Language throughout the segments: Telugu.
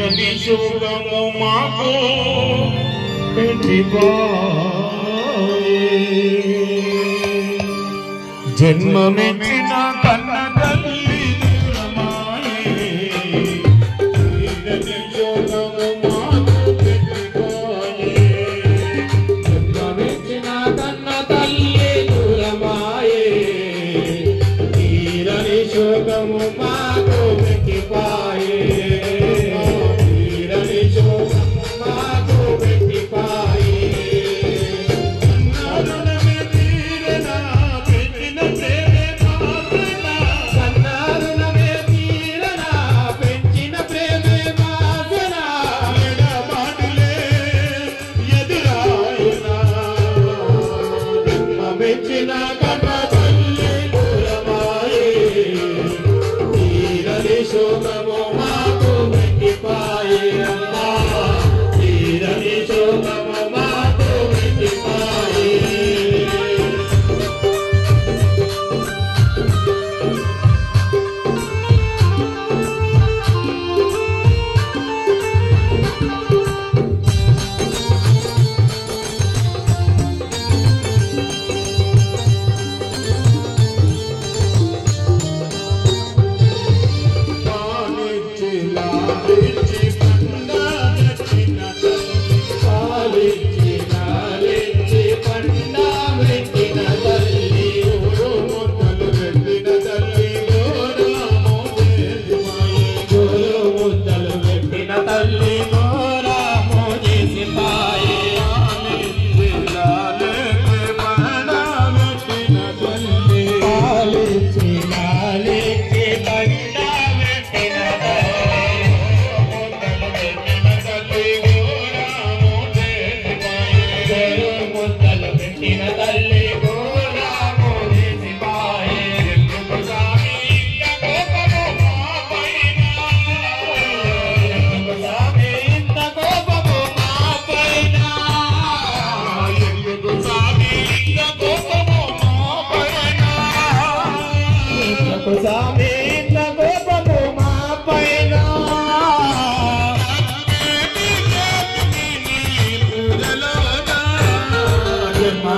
తీరని శోకము మాకు పెట్టిపోయే జన్మమెచ్చిన కన్న తల్లి దూరమాయే తీరని శోకము మాకు పెట్టిపోయే జన్మమెచ్చిన కన్న తల్లి దూరమాయే తీరని శోకము మాకు పెట్టిపోయే తీరని శోకము మాకు పెట్టిపోయే మెచ్చిన కన్న తల్లి దూరమాయే తీరని శోకము మాకు పెట్టిపోయే అమ్మా తీరని శోకము మాకు పెట్టిపోయే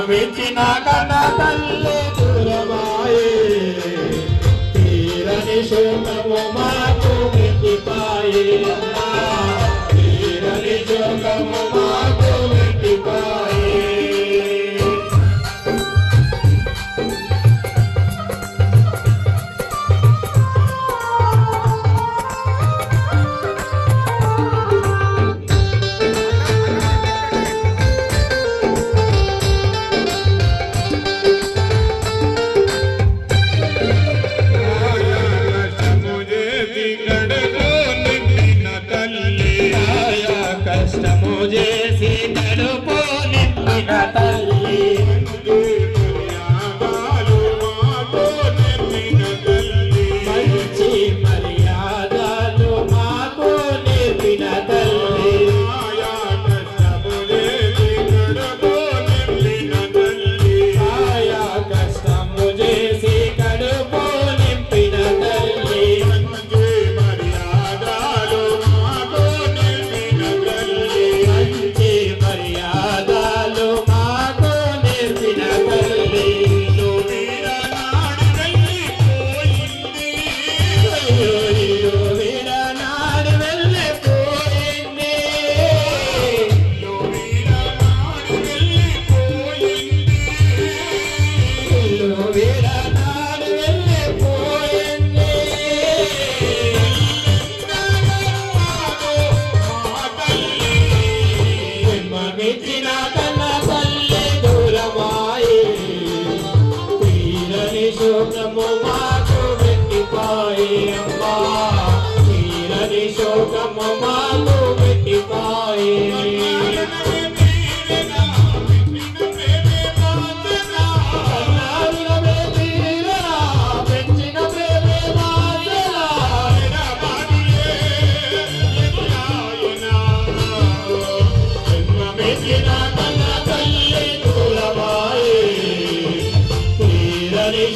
మెచ్చిన కన్న తల్లి దూరమాయే తీరని శోకము మాకు పెట్టిపోయే అమ్మా తీరని శోకము మాకు పెట్టిపోయే కష్టము చేసి నడుపు నింపిన తల్లి మంచి మర్యాదలు మాకు నేర్పిన తల్లి ఆయా కష్టము చేసి కడుపు నింపిన తల్లి శోకము మాకు పెట్టిపోయే అమ్మా తీరని శోకము మాకు పెట్టిపోయే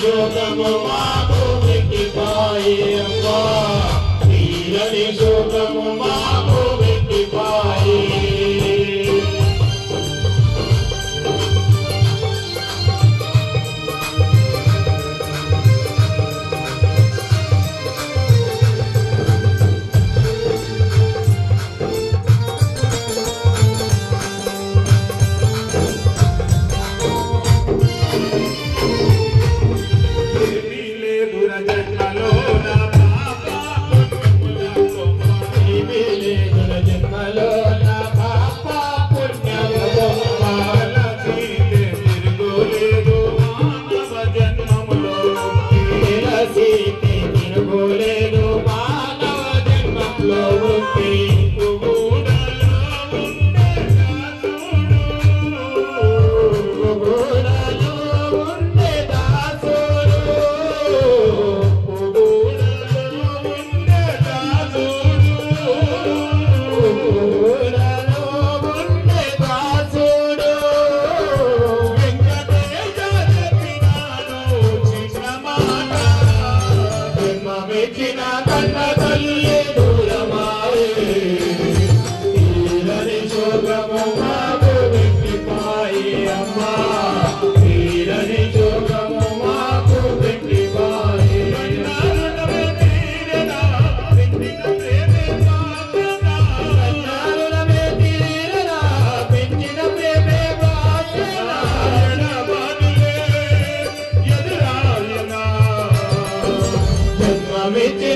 శోకము మాకు పెట్టిపోయే అమ్మా తీరని శోకము మాకు చేసేటి తిరుగులేదు మానవ జన్మంలో ఉంది Amit